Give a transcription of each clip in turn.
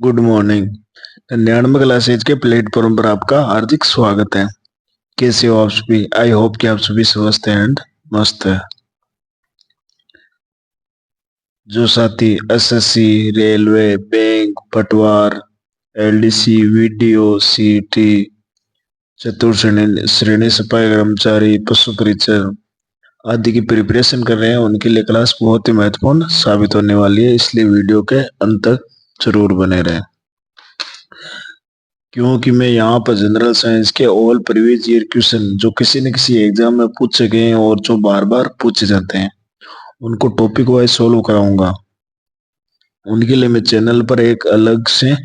Good morning. 99 classes के platform पर आपका हार्दिक स्वागत है। कैसे हो आप सभी? आई होप कि आप सभी स्वस्थ हैं एंड मस्त है। जो साथी एसएससी, रेलवे, बैंक, पटवार, एलडीसी, वीडियो, सीटी, चतुर्थ श्रेणी सिपाही कर्मचारी, पशु परिचर आदि की प्रिपरेशन कर रहे हैं, उनके लिए क्लास बहुत ही महत्वपूर्ण साबित होने वाली है, इसलिए वीडियो के अंत तक जरूर बने रहें। क्योंकि मैं यहाँ पर जनरल साइंस के ऑल प्रीवियस ईयर क्वेश्चन जो किसी न किसी एग्जाम में पूछे गए हैं और जो बार बार पूछे जाते हैं उनको टॉपिक वाइज सोल्व कराऊंगा। उनके लिए मैं चैनल पर एक अलग से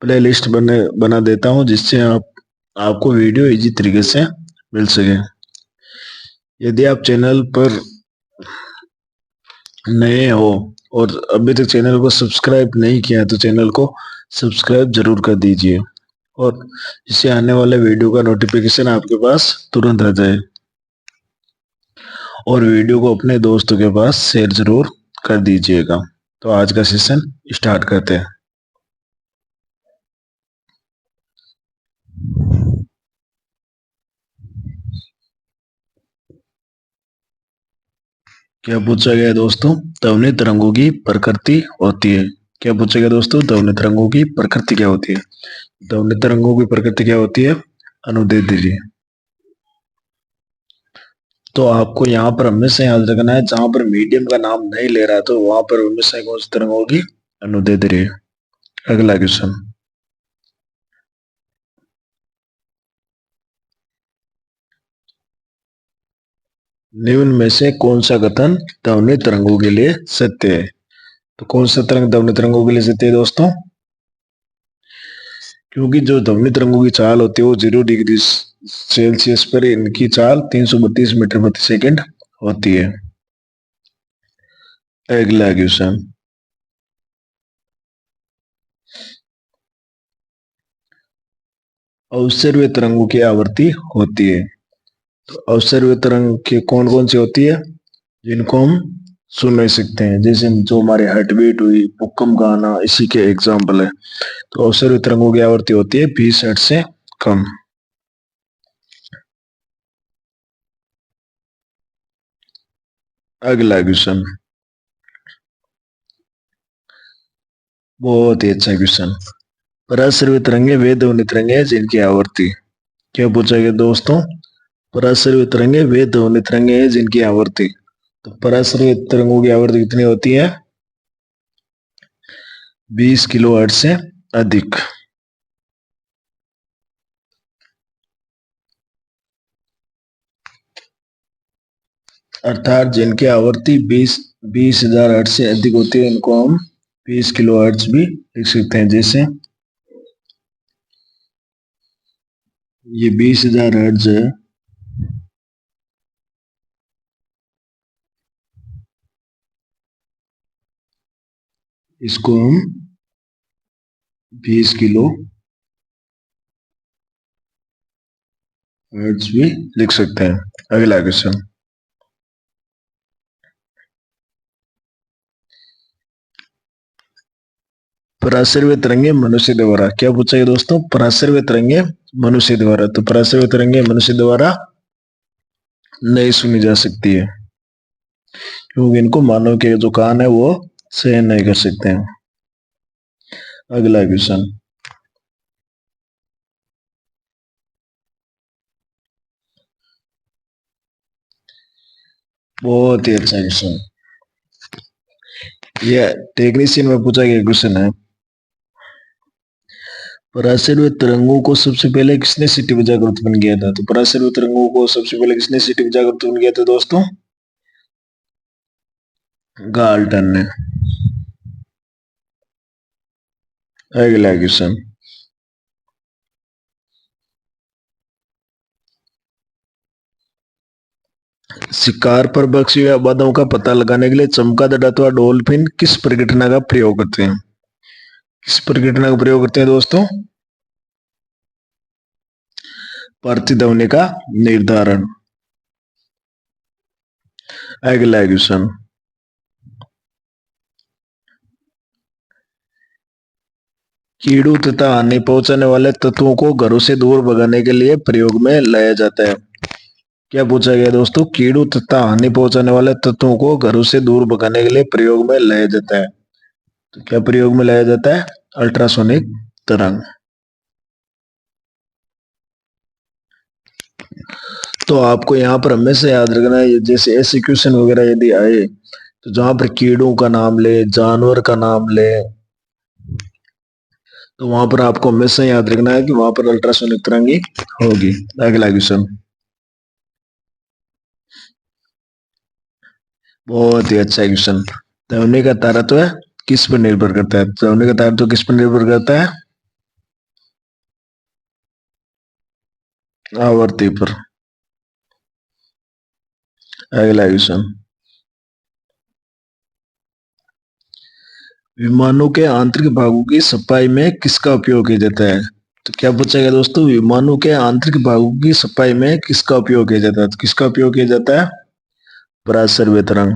प्ले लिस्ट बना देता हूँ, जिससे आपको वीडियो इजी तरीके से मिल सके। यदि आप चैनल पर नए हो और अभी तक चैनल को सब्सक्राइब नहीं किया है तो चैनल को सब्सक्राइब जरूर कर दीजिए और इससे आने वाले वीडियो का नोटिफिकेशन आपके पास तुरंत आ जाए। और वीडियो को अपने दोस्तों के पास शेयर जरूर कर दीजिएगा। तो आज का सेशन स्टार्ट करते हैं। क्या पूछा गया दोस्तों? ध्वनि तरंगों की प्रकृति होती है। क्या पूछा गया दोस्तों? ध्वनि तरंगों की प्रकृति क्या होती है? ध्वनि तरंगों की प्रकृति क्या होती है? अनुदैर्ध्य दीजिए। तो आपको यहाँ पर हमेशा याद रखना है, जहां पर मीडियम का नाम नहीं ले रहा है तो वहां पर हमेशा कौन सी तरंग होगी? अनुदैर्ध्य रही। अगला क्वेश्चन। निम्न में से कौन सा कथन ध्वनि तरंगों के लिए सत्य है? तो कौन सा तरंग ध्वनि तरंगों के लिए सत्य है दोस्तों? क्योंकि जो ध्वनि तरंगों की चाल होती है वो 0 डिग्री सेल्सियस पर इनकी चाल 332 मीटर प्रति सेकंड होती है। अगला क्वेश्चन। अवसर्य तरंगों की आवृत्ति होती है। तो अवसर्य तरंग की कौन कौन सी होती है जिनको हम सुन नहीं सकते हैं? जैसे जो हमारे हार्ट बीट हुई, भूकंप का आना, इसी के एग्जाम्पल है। तो अवसर्य तरंगों की आवृत्ति होती है 20 हर्ट्ज से कम। अगला क्वेश्चन। बहुत ही अच्छा क्वेश्चन। पराश्रव्य तरंगे वे ध्वनि तरंगे हैं जिनकी आवृत्ति। क्या पूछा गया दोस्तों? पराश्रव्य तरंगे वे ध्वनि तरंगे हैं जिनकी आवृत्ति। तो पराश्रव्य तरंगों की आवृत्ति कितनी होती है? 20 किलो हर्ट्ज से अधिक। अर्थात जिनकी आवृत्ति 20,000 हर्ट्ज से अधिक होती है इनको हम 20 किलो हर्ट्ज भी लिख सकते हैं। जैसे ये 20,000 हर्ट्ज है, इसको हम 20 किलो हर्ट्ज भी लिख सकते हैं। अगला क्वेश्चन। पराश्रव्य तरंगे मनुष्य द्वारा। क्या पूछा है दोस्तों? पराश्रव्य तरंगे मनुष्य द्वारा। तो पराश्रव्य तरंगे मनुष्य द्वारा नहीं सुनी जा सकती है क्योंकि इनको मानव के जो कान है वो सहन नहीं कर सकते हैं। अगला क्वेश्चन। बहुत ही अच्छा क्वेश्चन। ये टेक्नीशियन में पूछा गया क्वेश्चन है। पराश्रव्य तरंगों को सबसे पहले किसने सिटी बजाकर उत्पन्न किया था? तो पराश्रव्य तरंगों को सबसे पहले किसने सिटी बजाकर उत्पन्न किया था दोस्तों? गाल्टन ने। अगला क्वेश्चन। शिकार पर पक्षी या बादों का पता लगाने के लिए चमगादड़ अथवा डॉल्फिन किस परिघटना का प्रयोग करते हैं? किस परिघटना का प्रयोग करते हैं दोस्तों? प्रतिध्वनि का निर्धारण। अगला क्वेश्चन। कीड़ों तथा हानि पहुंचाने वाले तत्वों को घरों से दूर भगाने के लिए प्रयोग में लाया जाता है। क्या पूछा गया दोस्तों? कीड़ों तथा हानि पहुंचाने वाले तत्वों को घरों से दूर भगाने के लिए प्रयोग में लाया जाता है। तो क्या प्रयोग में लाया जाता है? अल्ट्रासोनिक तरंग। तो आपको यहाँ पर हमेशा याद रखना है, जैसे ऐसे क्वेश्चन वगैरह यदि आए तो जहां पर कीड़ों का नाम ले, जानवर का नाम ले, तो वहां पर आपको हमेशा याद रखना है कि वहां पर अल्ट्रासोनिक तरंग ही होगी। अगला क्वेश्चन, बहुत ही अच्छा क्वेश्चन। ध्वनि का तारतम्य किस पर निर्भर करता है? ध्वनि का तारतम्य किस पर निर्भर करता है? आवर्ती पर। अगला क्वेश्चन, विमानों के आंतरिक भागों की सफाई में किसका उपयोग किया जाता है? तो क्या पूछा गया दोस्तों? विमानों के आंतरिक भागों की सफाई में किसका उपयोग किया जाता है? तो किसका उपयोग किया जाता है? पराश्रव्य तरंग।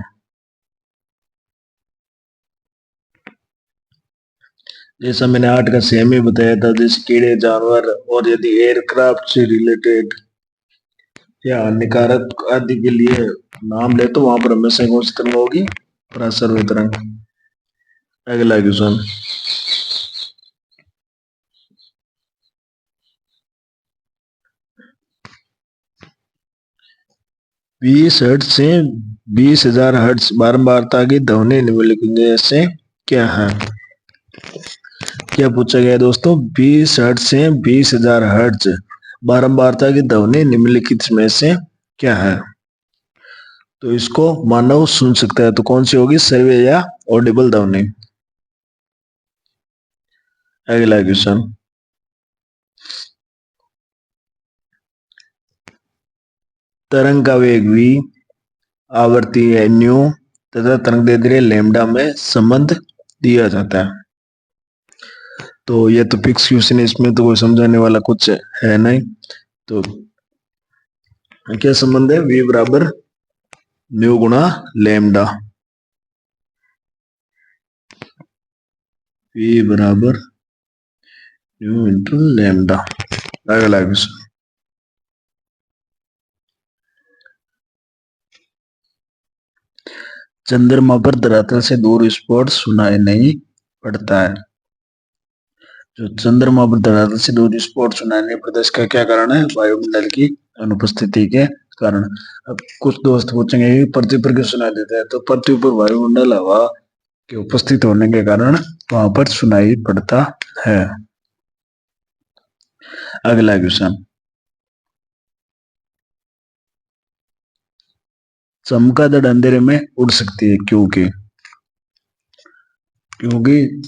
जैसा मैंने 8 का सेम ही बताया था, जैसे कीड़े, जानवर और यदि एयरक्राफ्ट से रिलेटेड या हानिकारक आदि के लिए नाम ले तो वहां पर हमेशा कौन सी तरंग होगी? पराश्रव्य तरंग। अगला क्वेश्चन, 20 हर्ट्ज से 20,000 हर्ट्ज बारंबारता की ध्वनि निम्नलिखित से क्या है? क्या पूछा गया दोस्तों? 20 हर्ट्ज से 20,000 हर्ट्ज बारंबारता की ध्वनि निम्नलिखित में से क्या है? तो इसको मानव सुन सकता है, तो कौन सी होगी? श्रव्य या ऑडिबल ध्वनि। अगला क्वेश्चन, तरंग का वेग v, आवर्ती है न्यू तथा तरंग दैर्ध्य लैम्डा में संबंध दिया जाता है। तो ये तो फिक्स क्वेश्चन है, इसमें तो कोई समझाने वाला कुछ है नहीं। तो क्या संबंध है? v बराबर न्यू गुणा लैम्डा। v बराबर न्यू इंटू लैम्डा। अगला क्वेश्चन, चंद्रमा पर धरातल से दूर स्पॉट सुनाई नहीं पड़ता है। जो चंद्रमा पर धरातल से दूर स्पॉट सुनाई नहीं पड़ता, इसका क्या कारण है? वायुमंडल की अनुपस्थिति के कारण। अब कुछ दोस्त पूछेंगे कि पृथ्वी पर क्यों सुनाई देता है? तो पृथ्वी पर वायुमंडल हवा के उपस्थित होने के कारण वहां पर सुनाई पड़ता है। अगला क्वेश्चन, चमगादड़ अंधेरे में उड़ सकती है क्योंकि? क्योंकि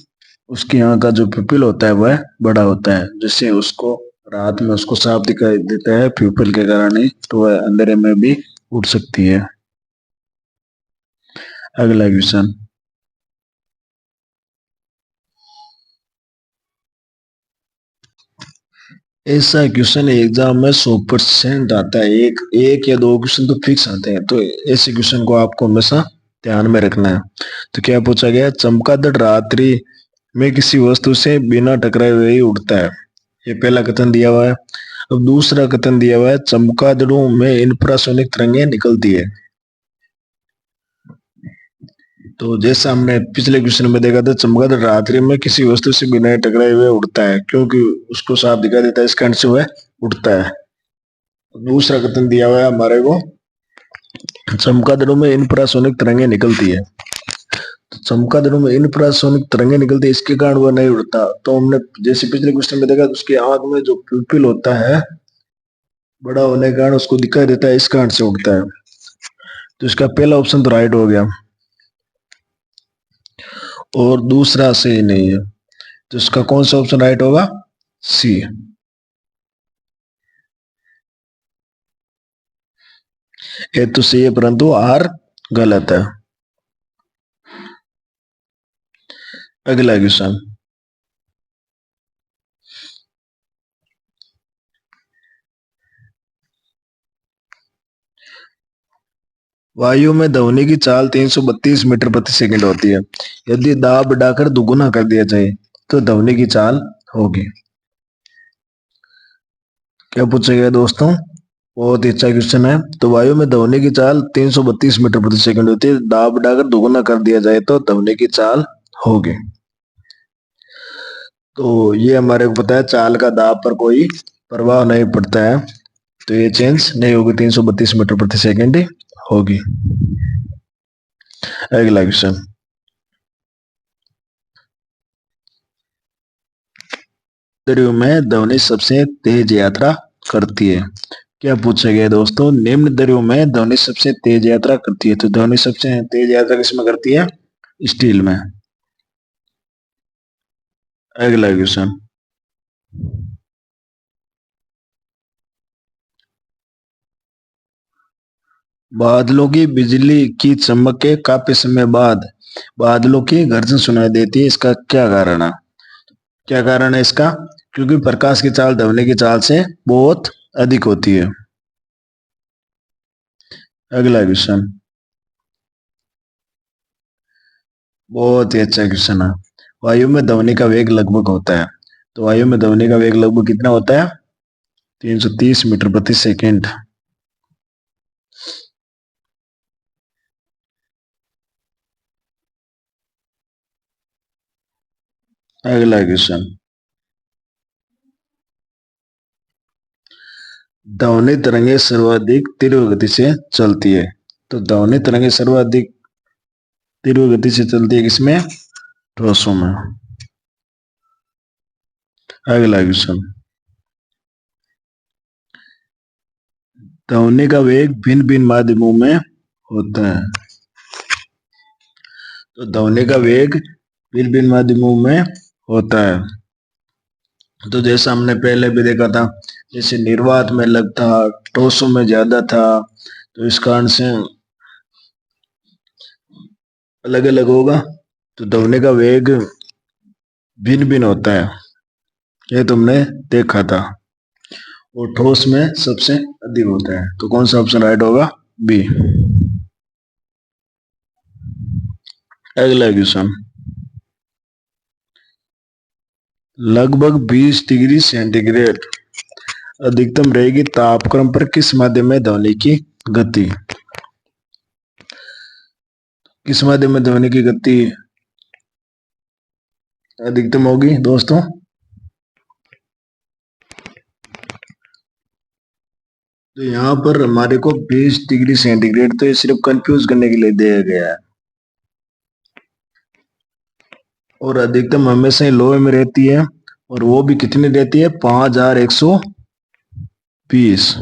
उसकी आंख का जो पिपिल होता है वह बड़ा होता है, जिससे उसको रात में उसको साफ दिखाई देता है पिपिल के कारण ही, तो वह अंधेरे में भी उड़ सकती है। अगला क्वेश्चन, ऐसा क्वेश्चन एग्जाम में 100% आता है। एक या दो क्वेश्चन तो फिक्स आते हैं, तो ऐसे क्वेश्चन को आपको हमेशा ध्यान में रखना है। तो क्या पूछा गया? चमगादड़ रात्रि में किसी वस्तु से बिना टकराए हुए ही उड़ता है। ये पहला कथन दिया हुआ है। अब दूसरा कथन दिया हुआ है, चमगादड़ों में इंफ्रासोनिक तरंगें निकलती है। तो जैसा हमने पिछले क्वेश्चन में देखा था, चमगादड़ रात्रि में किसी वस्तु से बिना टकराए हुए उड़ता है क्योंकि उसको साफ दिखाई देता है, इस कारण से वह उड़ता है। दूसरा कथन दिया हुआ है हमारे को, चमगादड़ों में इंफ्रासोनिक तरंगें निकलती है। तो चमगादड़ों में इंफ्रासोनिक तरंगें निकलती है, इसके कारण वह नहीं उड़ता। तो हमने जैसे पिछले क्वेश्चन में देखा, उसकी आंख में जो प्यूपिल होता है बड़ा होने के कारण उसको दिखाई देता है, इस कारण से उड़ता है। तो इसका पहला ऑप्शन तो राइट हो गया और दूसरा सही नहीं है। तो इसका कौन सा ऑप्शन राइट होगा? सी। ए तो सही है परंतु आर गलत है। अगला क्वेश्चन, वायु में ध्वनि की चाल 332 मीटर प्रति सेकंड होती है। यदि दाब बढ़ाकर दुगुना कर दिया जाए तो ध्वनि की चाल होगी। क्या पूछा गया दोस्तों? बहुत ही अच्छा क्वेश्चन है। तो वायु में ध्वनि की चाल 332 मीटर प्रति सेकंड होती है। दाब बढ़ाकर दोगुना कर दिया जाए तो ध्वनि की चाल होगी। तो ये हमारे को पता है, चाल का दाब पर कोई प्रभाव नहीं पड़ता है, तो ये चेंज नहीं होगी, 332 मीटर प्रति सेकंड ही होगी। अगला क्वेश्चन, द्रव्य में ध्वनि सबसे तेज यात्रा करती है। क्या पूछा गया दोस्तों? निम्न द्रव्यों में ध्वनि सबसे तेज यात्रा करती है। तो ध्वनि सबसे तेज यात्रा किसमें करती है? स्टील में। अगला क्वेश्चन, बादलों की बिजली की चमक के काफी समय बाद बादलों की गर्जन सुनाई देती है, इसका क्या कारण है? क्या कारण है इसका? क्योंकि प्रकाश की चाल ध्वनि की चाल से बहुत अधिक होती है। अगला क्वेश्चन, बहुत ही अच्छा क्वेश्चन है। वायु में ध्वनि का वेग लगभग होता है। तो वायु में ध्वनि का वेग लगभग कितना होता है? 330 मीटर प्रति सेकंड। अगला क्वेश्चन, ध्वनि तरंगे सर्वाधिक तीव्र गति से चलती है। तो ध्वनि तरंगे सर्वाधिक तीव्र गति से चलती है किसमें? ठोसों में। अगला क्वेश्चन, ध्वनि का वेग भिन्न भिन्न माध्यमों में होता है। तो ध्वनि का वेग भिन्न भिन्न माध्यमों में होता है। तो जैसा हमने पहले भी देखा था, जैसे निर्वात में अलग था, ठोसों में ज्यादा था, तो इस कारण से अलग अलग होगा। तो ध्वनि का वेग भिन्न भिन्न होता है, ये तुमने देखा था। और ठोस में सबसे अधिक होता है। तो कौन सा ऑप्शन राइट होगा? बी। अगला क्वेश्चन, लगभग 20 डिग्री सेंटीग्रेड अधिकतम रहेगी तापक्रम पर किस माध्यम में ध्वनि की गति? किस माध्यम में ध्वनि की गति अधिकतम होगी दोस्तों? तो यहाँ पर हमारे को 20 डिग्री सेंटीग्रेड तो ये सिर्फ कंफ्यूज करने के लिए दिया गया है। और अधिकतम हमेशा ही लो में रहती है, और वो भी कितनी रहती है? 5120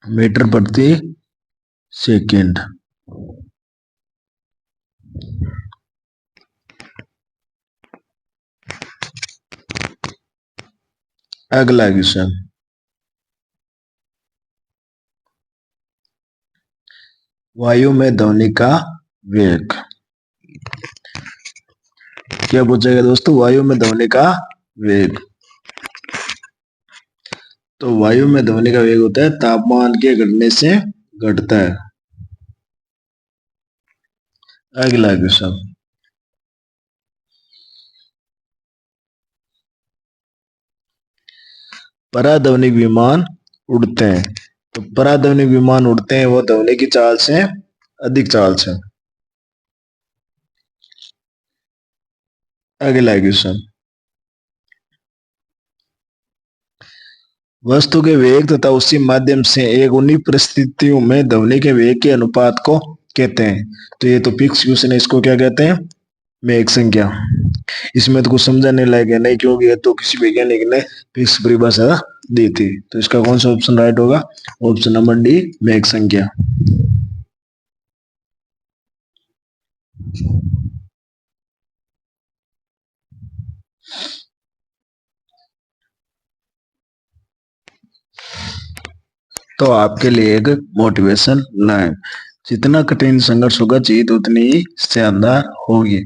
मीटर प्रति सेकंड। अगला क्वेश्चन, वायु में ध्वनि का वेग। क्या पूछेगा दोस्तों? वायु में ध्वनि का वेग। तो वायु में ध्वनि का वेग होता है तापमान के घटने से घटता है। अगला क्वेश्चन, पराध्वनिक विमान उड़ते हैं। तो पराध्वनिक विमान उड़ते हैं वो ध्वनि की चाल से अधिक चाल से। अगला क्वेश्चन, वस्तु के वेग तथा उसी माध्यम से एक उन्हीं परिस्थितियों में ध्वनि के वेग के अनुपात को कहते हैं। तो ये तो फिक्स क्वेश्चन है, इसको क्या कहते हैं? मेघ संख्या। इसमें तो कुछ समझाने लायक है नहीं, क्योंकि ये तो किसी वैज्ञानिक ने फिक्स परिभाषा दी थी। तो इसका कौन सा ऑप्शन राइट होगा? ऑप्शन नंबर डी, मेघ संख्या। तो आपके लिए एक मोटिवेशन लाइन, जितना कठिन संघर्ष होगा जीत उतनी ही शानदार होगी।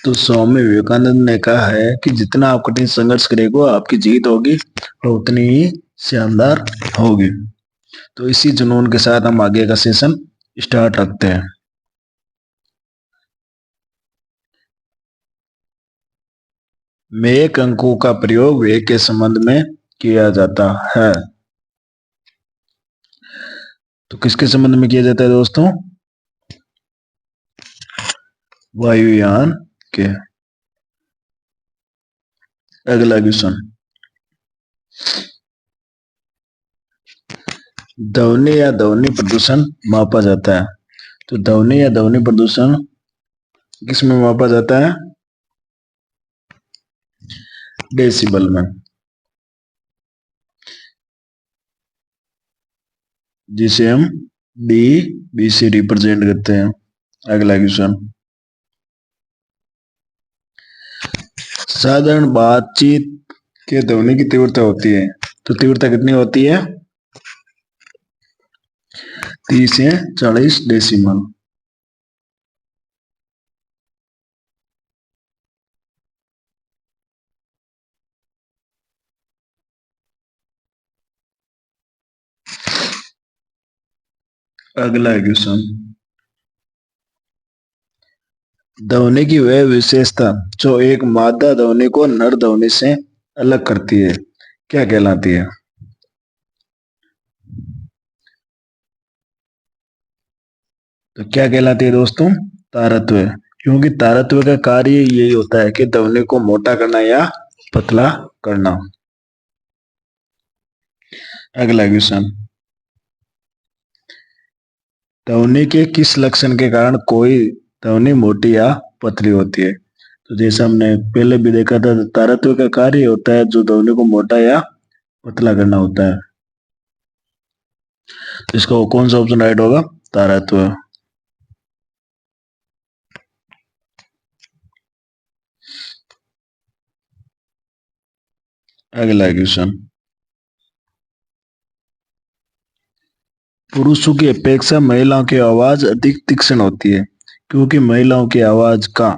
तो स्वामी विवेकानंद ने कहा है कि जितना आप कठिन संघर्ष करेंगे आपकी जीत होगी और उतनी ही शानदार होगी। तो इसी जुनून के साथ हम आगे का सेशन स्टार्ट रखते हैं। में एक अंकों का प्रयोग वेग के संबंध में किया जाता है। तो किसके संबंध में किया जाता है दोस्तों? वायुयान के। अगला क्वेश्चन, ध्वनि या ध्वनि प्रदूषण मापा जाता है। तो ध्वनि या ध्वनि प्रदूषण किसमें मापा जाता है? डेसिबल में, जिसे हम डी बी से रिप्रेजेंट करते हैं। अगला क्वेश्चन, साधारण बातचीत के ध्वनि की तीव्रता होती है। तो तीव्रता कितनी होती है? 30 से 40 डेसिमल। अगला क्वेश्चन, ध्वनि की वह विशेषता जो एक मादा ध्वनि को नर ध्वनि से अलग करती है, क्या कहलाती है? तो क्या कहलाती है दोस्तों? तारत्व। क्योंकि तारत्व का कार्य यही होता है कि ध्वनि को मोटा करना या पतला करना। अगला क्वेश्चन, ध्वनि के किस लक्षण के कारण कोई ध्वनि मोटी या पतली होती है? तो जैसा हमने पहले भी देखा था, तारत्व का कार्य होता है जो ध्वनि को मोटा या पतला करना होता है। तो इसका कौन सा ऑप्शन राइट होगा? तारत्व। अगला क्वेश्चन, पुरुषों की अपेक्षा महिलाओं की आवाज अधिक तीक्ष्ण होती है, क्योंकि महिलाओं की आवाज का।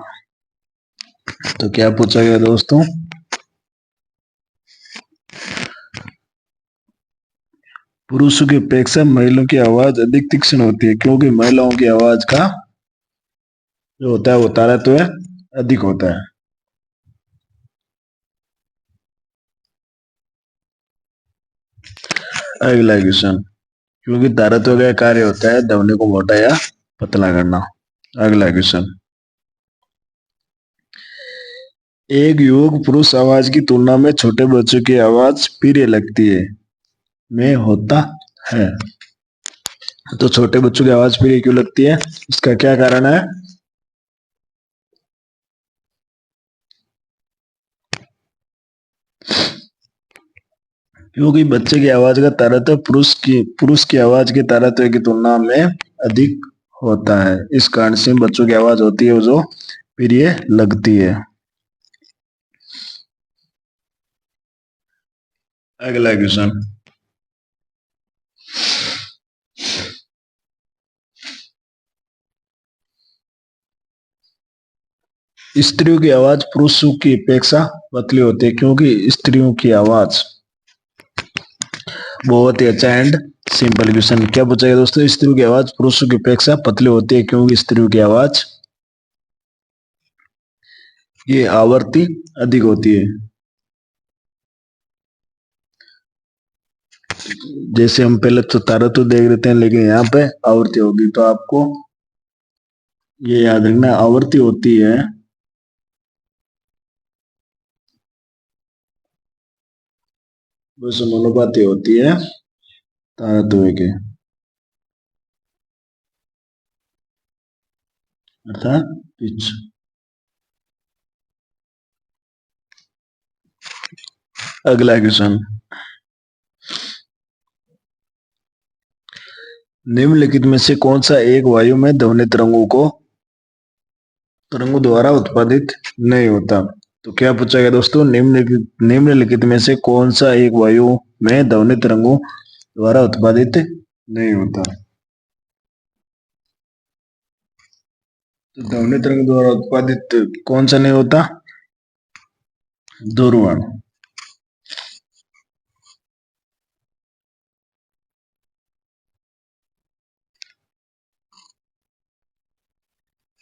तो क्या पूछा गया दोस्तों? पुरुषों की अपेक्षा महिलाओं की आवाज अधिक तीक्ष्ण होती है, क्योंकि महिलाओं की आवाज का जो होता है वो तारत्व अधिक होता है। अगला क्वेश्चन, क्योंकि तारत्व का कार्य होता है ध्वनि को मोटा या पतला करना। अगला क्वेश्चन, एक युवक पुरुष आवाज की तुलना में छोटे बच्चों की आवाज प्रिय लगती है में होता है। तो छोटे बच्चों की आवाज प्रिय क्यों लगती है, इसका क्या कारण है? क्योंकि बच्चे की आवाज का तारतम्य पुरुष की आवाज के तारतम्य की तुलना में अधिक होता है। इस कारण से बच्चों की आवाज होती है वो जो प्रिय लगती है। अगला क्वेश्चन, स्त्रियों की आवाज पुरुषों की अपेक्षा पतली होती है, क्योंकि स्त्रियों की आवाज। बहुत ही अच्छा एंड सिंपल क्वेश्चन। क्या पूछा गया दोस्तों? स्त्रियों की आवाज पुरुषों की अपेक्षा पतली होती है, क्योंकि स्त्रियों की आवाज ये आवृत्ति अधिक होती है। जैसे हम पहले तो तारतम्य देख लेते हैं, लेकिन यहाँ पे आवृत्ति होगी। तो आपको ये याद रखना, आवृत्ति होती है वो समानुपाती होती है तारतम्य के, अर्थात पिच। अगला क्वेश्चन, निम्नलिखित में से कौन सा एक वायु में ध्वनि तरंगों द्वारा उत्पादित नहीं होता? तो क्या पूछा गया दोस्तों? निम्नलिखित में से कौन सा एक वायु में ध्वनि तरंगों द्वारा उत्पादित नहीं होता? तो ध्वनि तरंग द्वारा उत्पादित कौन सा नहीं होता? दूरवाण।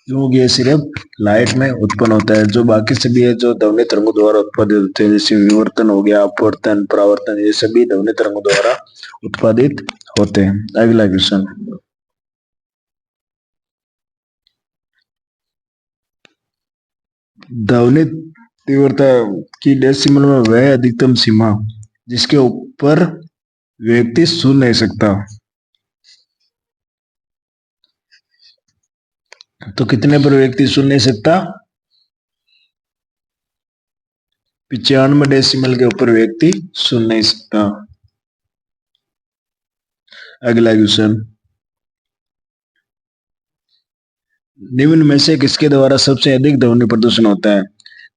क्योंकि ये सिर्फ लाइट में उत्पन्न होता है। जो बाकी सभी है जो ध्वनि तरंगों द्वारा उत्पादित होते हैं, जैसे विवर्तन हो गया, अपवर्तन, परावर्तन, ये सभी ध्वनि तरंगों द्वारा उत्पादित होते हैं। अगला क्वेश्चन, ध्वनि तीव्रता की डेसिमल में वह अधिकतम सीमा जिसके ऊपर व्यक्ति सुन नहीं सकता। तो कितने पर व्यक्ति सुन नहीं सकता? 95 डेसिमल के ऊपर व्यक्ति सुन नहीं सकता। अगला क्वेश्चन, निम्न में से किसके द्वारा सबसे अधिक ध्वनि प्रदूषण होता है?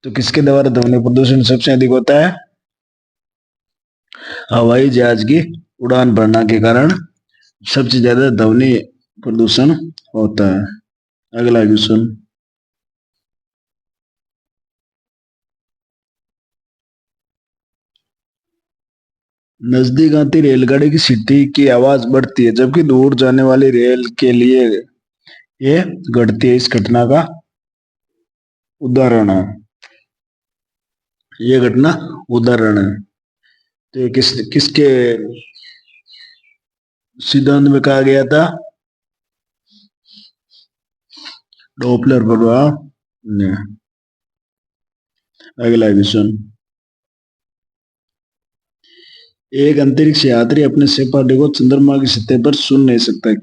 तो किसके द्वारा ध्वनि प्रदूषण सबसे अधिक होता है? हवाई जहाज की उड़ान भरना के कारण सबसे ज्यादा ध्वनि प्रदूषण होता है। अगला क्वेश्चन, नजदीक आती रेलगाड़ी की सीटी की आवाज बढ़ती है जबकि दूर जाने वाली रेल के लिए ये घटती है। इस घटना का उदाहरण है, ये घटना उदाहरण है। तो ये किसके सिद्धांत में कहा गया था? डॉपलर प्रभाव ने। अगला क्वेश्चन, एक अंतरिक्ष यात्री अपने सहपाठी को चंद्रमा की सतह पर सुन नहीं सकता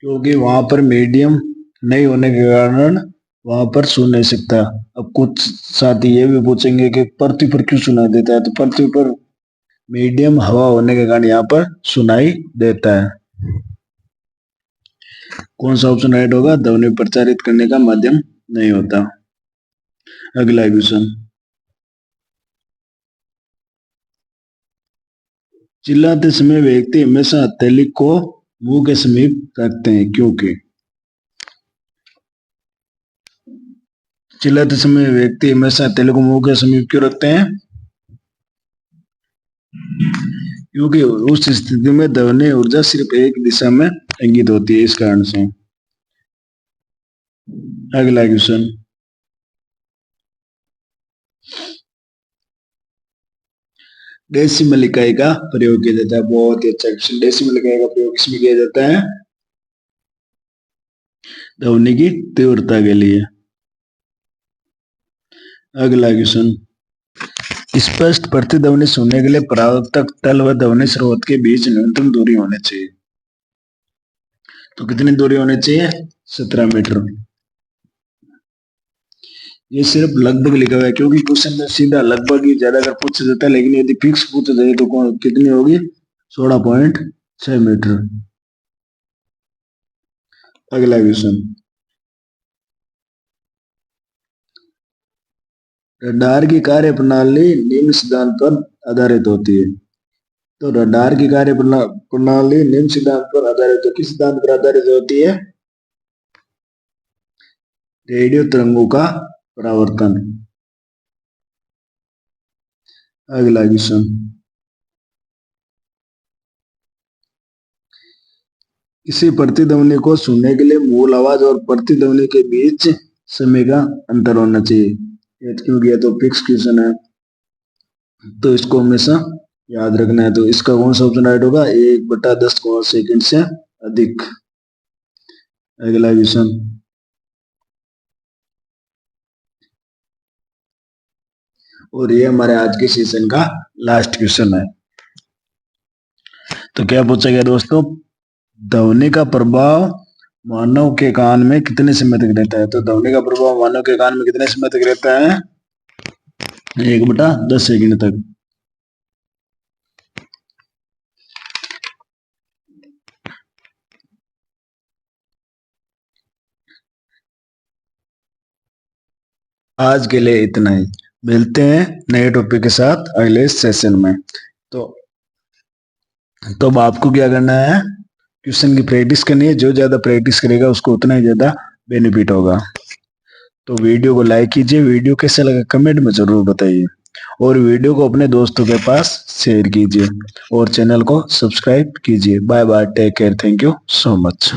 क्योंकि वहां पर मीडियम नहीं होने के कारण वहां पर सुन नहीं सकता। अब कुछ साथी ये भी पूछेंगे कि पृथ्वी पर क्यों सुनाई देता है? तो पृथ्वी पर मीडियम हवा होने के कारण यहाँ पर सुनाई देता है। कौन सा ऑप्शन राइट होगा? ध्वनि प्रचारित करने का माध्यम नहीं होता। अगला क्वेश्चन, चिल्लाते समय व्यक्ति हमेशा हथेली को मुंह के समीप रखते हैं क्योंकि चिल्लाते समय व्यक्ति हमेशा हथेली को मुंह के समीप क्यों रखते हैं? क्योंकि उस स्थिति में ध्वनि ऊर्जा सिर्फ एक दिशा में इंगित होती है, इस कारण से। अगला क्वेश्चन, डेसिमल इकाई का प्रयोग किया जाता है। बहुत ही अच्छा क्वेश्चन। डेसिमल इकाई का प्रयोग किसमें किया जाता है? ध्वनि की तीव्रता के लिए। अगला क्वेश्चन, स्पष्ट प्रतिध्वनि सुनने के लिए परावर्तक तल व ध्वनि स्रोत के बीच न्यूनतम दूरी होनी चाहिए। तो कितनी दूरी होनी चाहिए? 17 मीटर। ये सिर्फ लगभग लिखा हुआ है क्योंकि क्वेश्चन में सीधा लगभग ही ज्यादा अगर पूछा जाता है, लेकिन यदि फिक्स पूछा जाए तो कितनी होगी? 16.6 मीटर। अगला क्वेश्चन, रडार की कार्य प्रणाली निम्न सिद्धांत पर आधारित होती है। तो रडार की कार्य प्रणाली निम्न सिद्धांत पर आधारित है। किस सिद्धांत पर आधारित होती है? रेडियो तरंगों का परावर्तन। अगला क्वेश्चन, किसी प्रतिध्वनि को सुनने के लिए मूल आवाज और प्रतिध्वनि के बीच समय का अंतर होना चाहिए। क्योंकि यह तो फिक्स क्वेश्चन है तो इसको हमेशा याद रखना है। तो इसका कौन सा ऑप्शन राइट होगा? 1/10 सेकंड से अधिक। अगला क्वेश्चन, और ये हमारे आज के सेशन का लास्ट क्वेश्चन है। तो क्या पूछा गया दोस्तों? ध्वनि का प्रभाव मानव के कान में कितने समय तक रहता है? तो ध्वनि का प्रभाव मानव के कान में कितने समय तक रहता है? 1/10 सेकंड तक। आज के लिए इतना ही। मिलते हैं नए टॉपिक के साथ अगले सेशन में। तो अब आपको क्या करना है? क्वेश्चन की प्रैक्टिस करनी है। जो ज्यादा प्रैक्टिस करेगा उसको उतना ही ज्यादा बेनिफिट होगा। तो वीडियो को लाइक कीजिए। वीडियो कैसा लगा कमेंट में जरूर बताइए और वीडियो को अपने दोस्तों के पास शेयर कीजिए और चैनल को सब्सक्राइब कीजिए। Bye bye, take care, thank you so much.